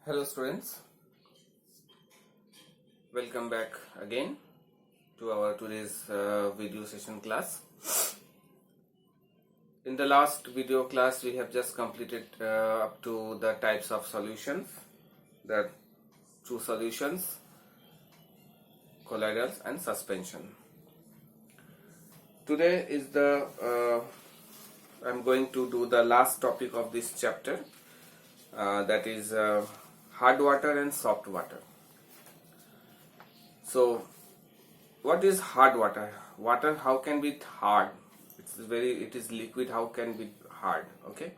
Hello students, welcome back again to our today's video session class. In the last video class we have just completed up to the types of solutions, the two solutions, colloidals and suspension. Today is I'm going to do the last topic of this chapter, that is hard water and soft water. So what is hard water? Water how can be hard? It is liquid, how can be hard? Okay.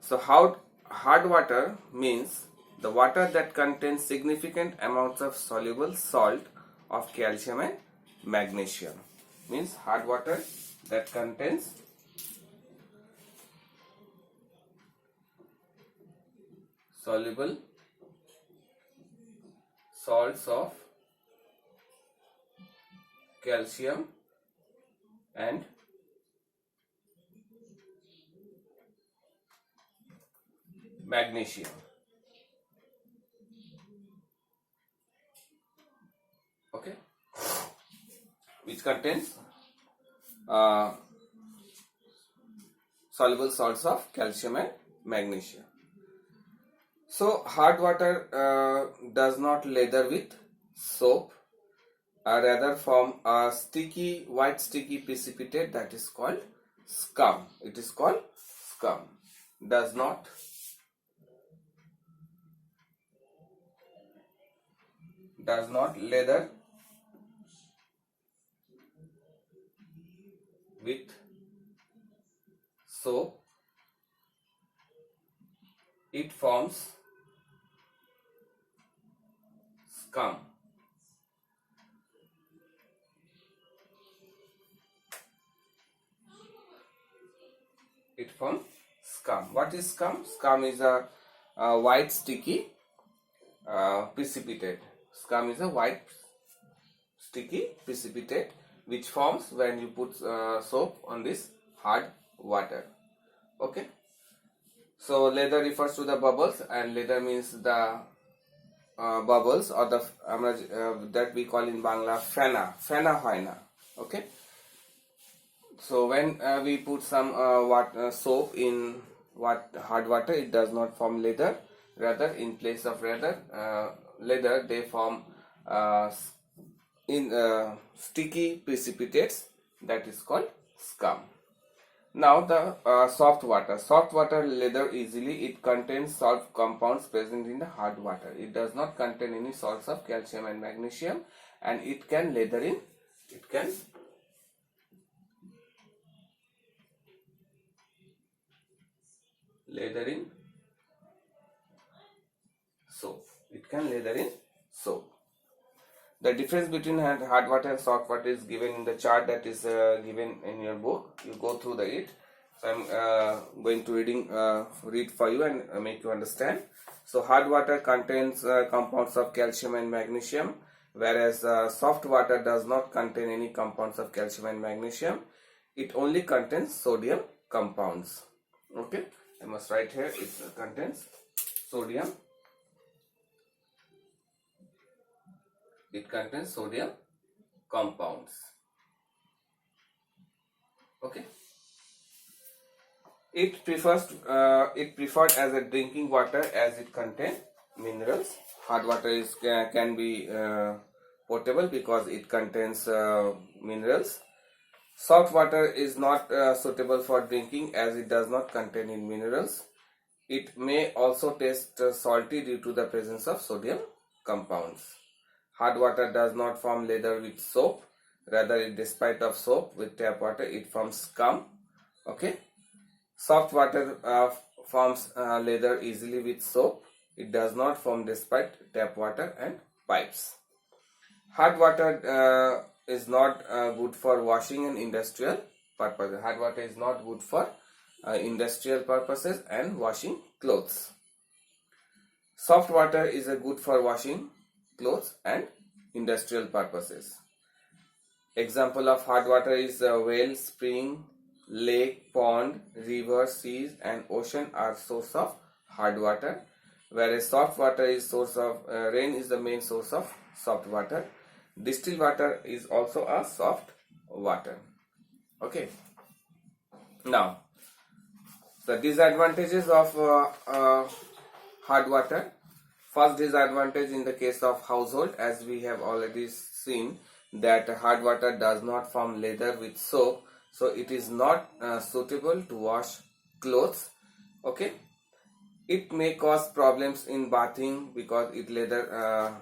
So hard water means the water that contains significant amounts of soluble salt of calcium and magnesium. Means hard water that contains soluble salts of calcium and magnesium. Okay, which contains soluble salts of calcium and magnesium. So hard water does not lather with soap, rather form a white sticky precipitate that is called scum. It is called scum. Does not lather with soap. It forms scum. It forms scum. What is scum? Scum is a white sticky precipitate. Scum is a white sticky precipitate which forms when you put soap on this hard water. Okay. So lather refers to the bubbles, and lather means the bubbles or the that we call in Bangla fena hoy na. Okay. So when we put some soap in hard water, it does not form lather. Rather, in place of lather, they form sticky precipitates that is called scum. Now the soft water. Soft water lather easily. It contains salt compounds present in the hard water. It does not contain any salts of calcium and magnesium, and it can lather in. It can lather in soap. It can lather in soap. The difference between hard water and soft water is given in the chart that is given in your book. You go through it. So I'm going to read for you and make you understand. So hard water contains compounds of calcium and magnesium, whereas soft water does not contain any compounds of calcium and magnesium. It only contains sodium compounds. Okay, I must write here. It contains sodium. It contains sodium compounds. Okay. It preferred as a drinking water as it contains minerals. Hard water can be potable because it contains minerals. Soft water is not suitable for drinking as it does not contain any minerals. It may also taste salty due to the presence of sodium compounds. Hard water does not form lather with soap. Rather, despite of soap with tap water, it forms scum. Okay. Soft water forms lather easily with soap. It does not form despite tap water and pipes. Hard water is not good for washing and industrial purposes. Hard water is not good for industrial purposes and washing clothes. Soft water is good for washing clothes and industrial purposes. Example of hard water is well, spring, lake, pond, river, seas and ocean are source of hard water. whereas soft water is source of rain is the main source of soft water. Distilled water is also a soft water. Okay. Now, the disadvantages of hard water. First disadvantage in the case of household, as we have already seen that hard water does not form lather with soap, so it is not suitable to wash clothes. Okay, it may cause problems in bathing because it lather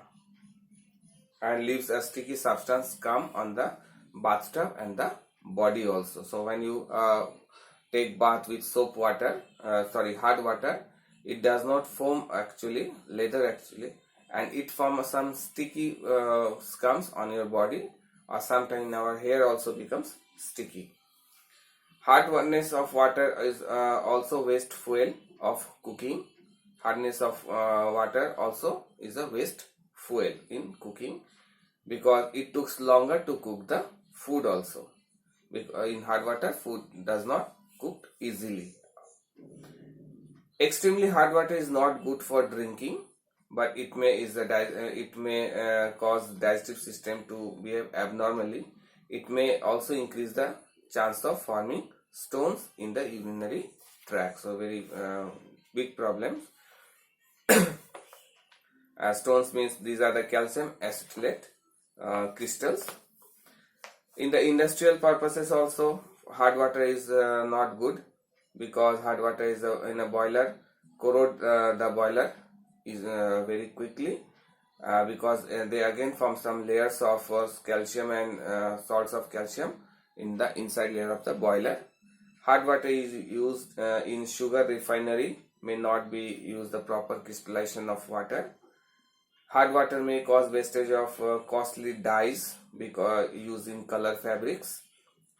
and leaves a sticky substance come on the bathtub and the body also. So when you take bath with soap water, hard water, it does not form actually lather actually, and it forms some sticky scums on your body, or sometimes our hair also becomes sticky. Hardness of water is also waste fuel of cooking. Hardness of water also is a waste fuel in cooking because it takes longer to cook the food also. In hard water, food does not cook easily. Extremely hard water is not good for drinking, but it may cause digestive system to behave abnormally. It may also increase the chance of forming stones in the urinary tract. So very big problem. Stones means these are the calcium acetylate crystals. In the industrial purposes also, hard water is not good because hard water is in a boiler, corrode the boiler is very quickly because they again form some layers of calcium and salts of calcium in the inside layer of the boiler. Hard water is used in sugar refinery, may not be used the proper crystallization of water. Hard water may cause wastage of costly dyes because using color fabrics,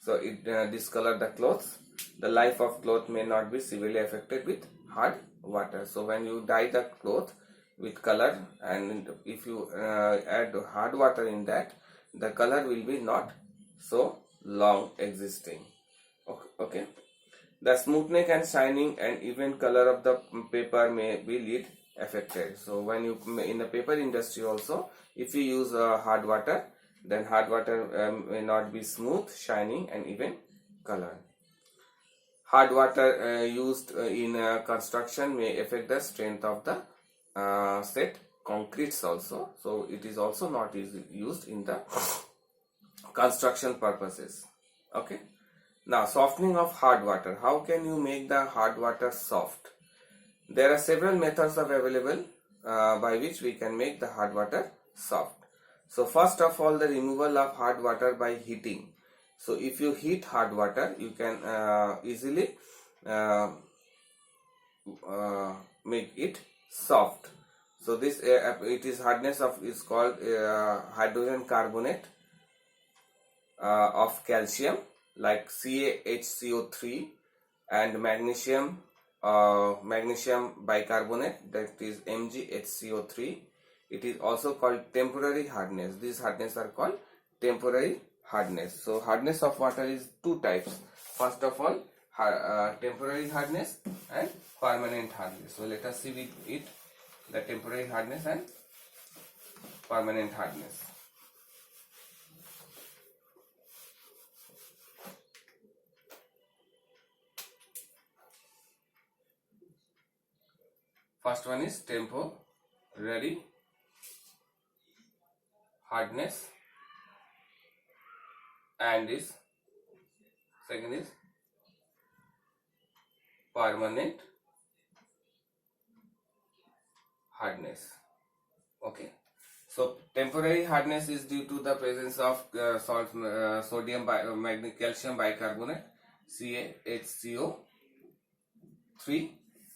so it discolor the clothes. The life of cloth may not be severely affected with hard water. So when you dye the cloth with color, and if you add hard water in that, the color will be not so long existing. Okay. The smoothness and shining and even color of the paper may be lead affected. So when you in the paper industry also, if you use hard water, then hard water may not be smooth, shining and even color. Hard water used in construction may affect the strength of the set concretes also. So it is also not used in the construction purposes. Okay. Now, softening of hard water. How can you make the hard water soft? There are several methods available by which we can make the hard water soft. So first of all, the removal of hard water by heating. So if you heat hard water, you can easily make it soft. So this it is hardness of is called hydrogen carbonate of calcium, like CaHCO3, and magnesium bicarbonate, that is MgHCO3. It is also called temporary hardness. These hardness are called temporary hardness. So hardness of water is two types. First of all, temporary hardness and permanent hardness. So let us see with it the temporary hardness and permanent hardness. First one is temporary hardness, and is second is permanent hardness. Okay. So temporary hardness is due to the presence of sodium calcium bicarbonate, CaHCO3,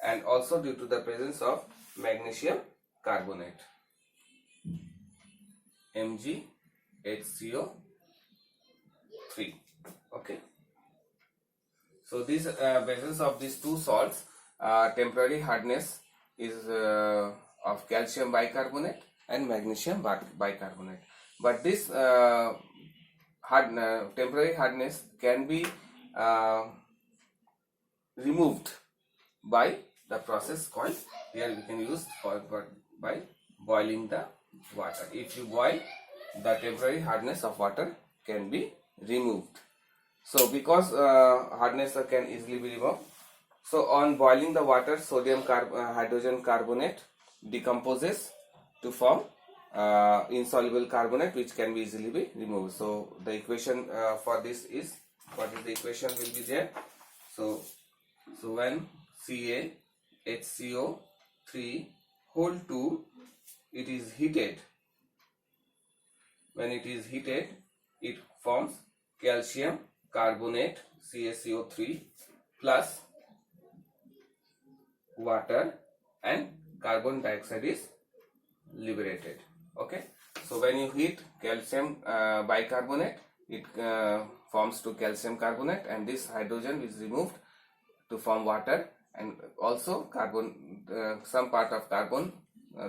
and also due to the presence of magnesium carbonate, MgHCO3. Okay. So this presence of these two salts, temporary hardness is of calcium bicarbonate and magnesium bicarbonate. But this temporary hardness can be removed by the process called, here we can use by boiling the water. If you boil, the temporary hardness of water can be removed. So because hardness can easily be removed, so on boiling the water, sodium hydrogen carbonate decomposes to form insoluble carbonate, which can be easily be removed. So the equation for this is, what is the equation will be there. So when CaHCO3 whole 2, it is heated. When it is heated, it forms calcium carbonate CaCO3 plus water, and carbon dioxide is liberated. Okay, so when you heat calcium bicarbonate, it forms to calcium carbonate, and this hydrogen is removed to form water, and also carbon some part of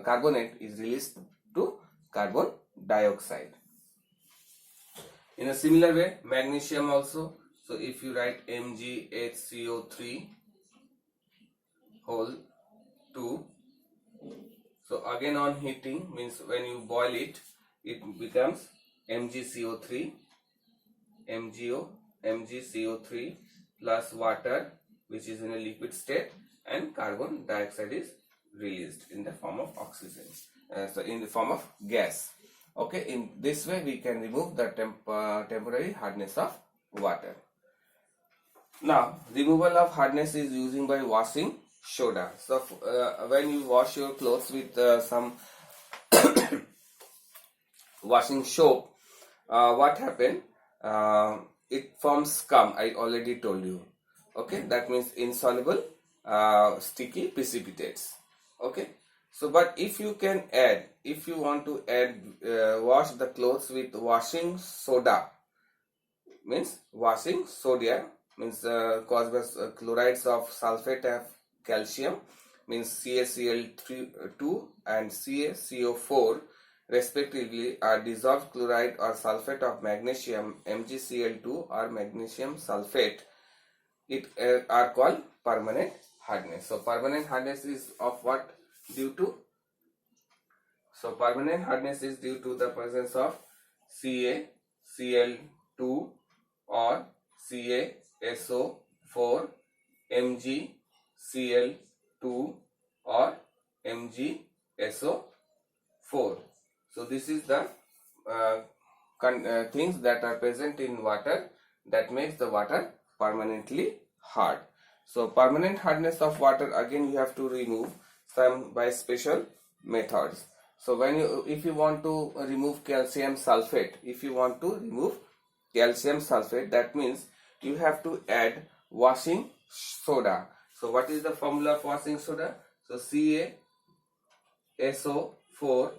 carbonate is released to carbon dioxide. In a similar way, magnesium also. So if you write MgHCO3 whole 2, so again on heating, means when you boil it, it becomes MgCO3 MgCO3 plus water, which is in a liquid state, and carbon dioxide is released in the form of oxygen, so in the form of gas. Okay, in this way we can remove the temporary hardness of water. Now, removal of hardness is using by washing soda. So when you wash your clothes with some washing soap, what happen? It forms scum. I already told you. Okay, that means insoluble sticky precipitates. Okay, so but if you can add, if you want to add wash the clothes with washing soda, means washing soda, means caused by chlorides of sulfate of calcium, means CaCl2 and CaCO4 respectively, are dissolved chloride or sulfate of magnesium, MgCl2 or magnesium sulfate, it are called permanent hardness. So permanent hardness is of what? Due to, so permanent hardness is due to the presence of CaCl2 or CaSO4, MgCl2 or MgSO4. So this is the things that are present in water that makes the water permanently hard. So permanent hardness of water, again you have to remove some by special methods. So when you, if you want to remove calcium sulfate, that means you have to add washing soda. So what is the formula of washing soda? So CaSO4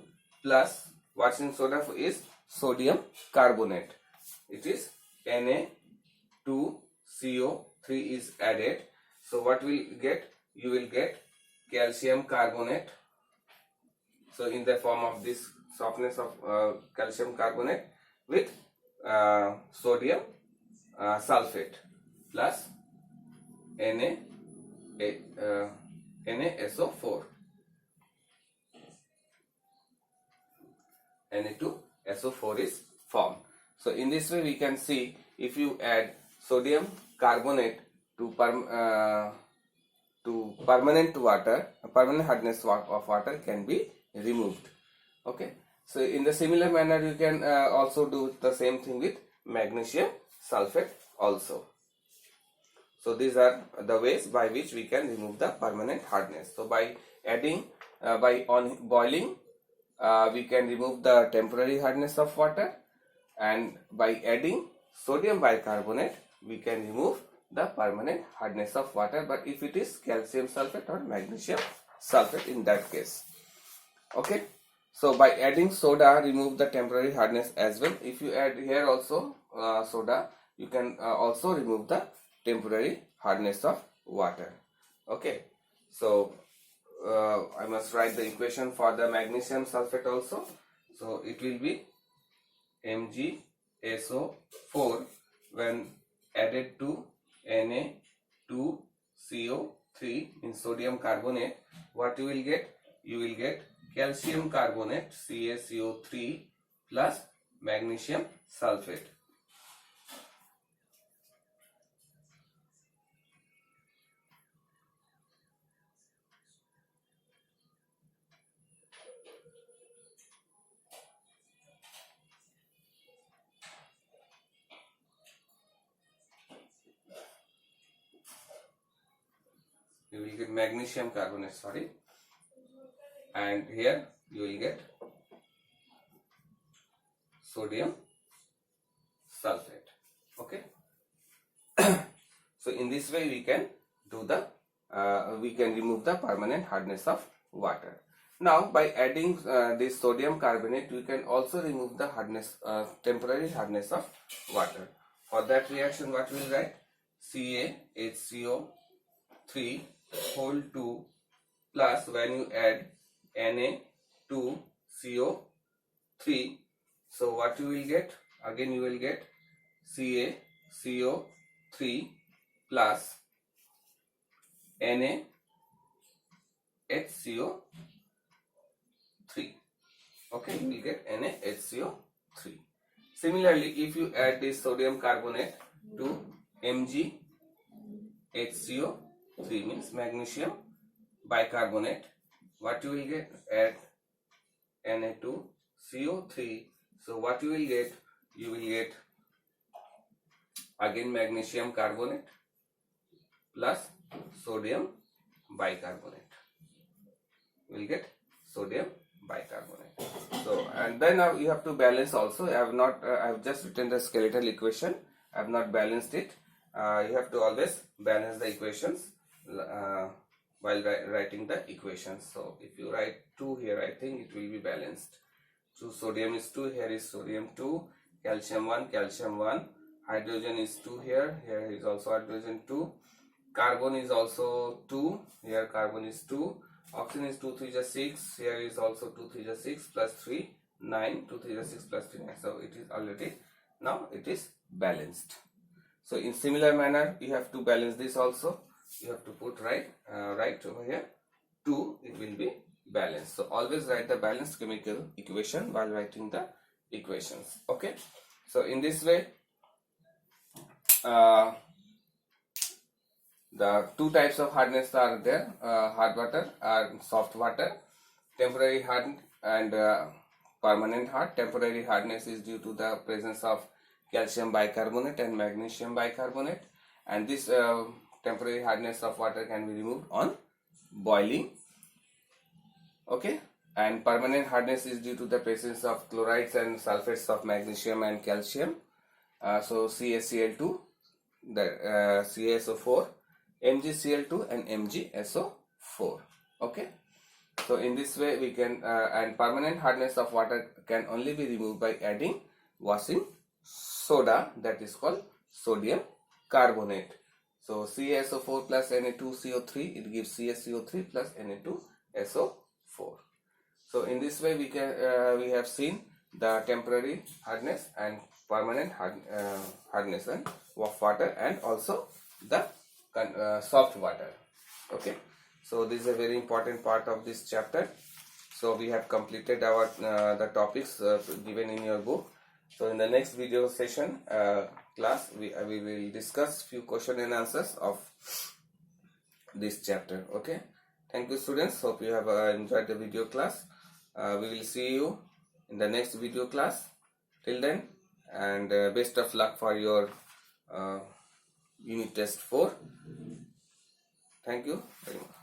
plus washing soda is sodium carbonate. It is Na2CO3 is added. So what will get? You will get calcium carbonate. So in the form of this softness of calcium carbonate with sodium sulfate plus NaSO4. Na2SO4 is formed. So in this way we can see, if you add sodium carbonate to permanent water, permanent hardness of water can be removed. Okay, so in the similar manner you can also do the same thing with magnesium sulfate also. So these are the ways by which we can remove the permanent hardness. So by adding, on boiling, we can remove the temporary hardness of water, and by adding sodium bicarbonate we can remove the permanent hardness of water, but if it is calcium sulfate or magnesium sulfate in that case. Okay, so by adding soda, remove the temporary hardness as well. If you add here also soda, you can also remove the temporary hardness of water. Okay, so I must write the equation for the magnesium sulfate also. So it will be MgSO4 when added to Na2CO3, means in sodium carbonate, what you will get? You will get calcium carbonate CaCO3 plus magnesium sulfate. You will get magnesium carbonate, sorry, and here you will get sodium sulfate. Okay. So in this way we can do the we can remove the permanent hardness of water. Now by adding this sodium carbonate, we can also remove the hardness, temporary hardness of water. For that reaction, what we will write? CaHCO3 whole 2 plus, when you add Na2CO3, so what you will get? Again you will get CaCO3 plus NaHCO3. Okay, you will get NaHCO3. Similarly, if you add this sodium carbonate to MgHCO3, means magnesium bicarbonate, what you will get? Add Na2CO3. So what you will get? You will get again magnesium carbonate plus sodium bicarbonate. You will get sodium bicarbonate. So, and then now you have to balance also. I have just written the skeletal equation. I have not balanced it. You have to always balance the equations while writing the equations. So if you write 2 here, I think it will be balanced. So sodium is 2, here is sodium 2, calcium 1, hydrogen is 2 here, here is also hydrogen 2, carbon is also 2, here carbon is 2, oxygen is 2 3 is 6, here is also 2 3 is 6 plus 3 9, 2 3 is 6 plus 3 9. So it is already, now it is balanced. So in similar manner you have to balance this also. You have to put right over here 2, it will be balanced. So always write the balanced chemical equation while writing the equations. Okay, so in this way the 2 types of hardness are there, hard water and soft water, temporary hard and permanent hard. Temporary hardness is due to the presence of calcium bicarbonate and magnesium bicarbonate, and this temporary hardness of water can be removed on boiling. Okay, and permanent hardness is due to the presence of chlorides and sulfates of magnesium and calcium. So CaCl2, the CaSO4, MgCl2 and MgSO4. Okay, so in this way we can and permanent hardness of water can only be removed by adding washing soda, that is called sodium carbonate. So CaSO4 plus Na2CO3, it gives CaCO3 plus Na2SO4. So in this way we can we have seen the temporary hardness and permanent hardness and of water, and also the soft water. Okay, so this is a very important part of this chapter. So we have completed our the topics given in your book. So in the next video session class we will discuss few question and answers of this chapter. Okay, thank you students, hope you have enjoyed the video class. We will see you in the next video class. Till then, and best of luck for your unit test 4. Thank you very much.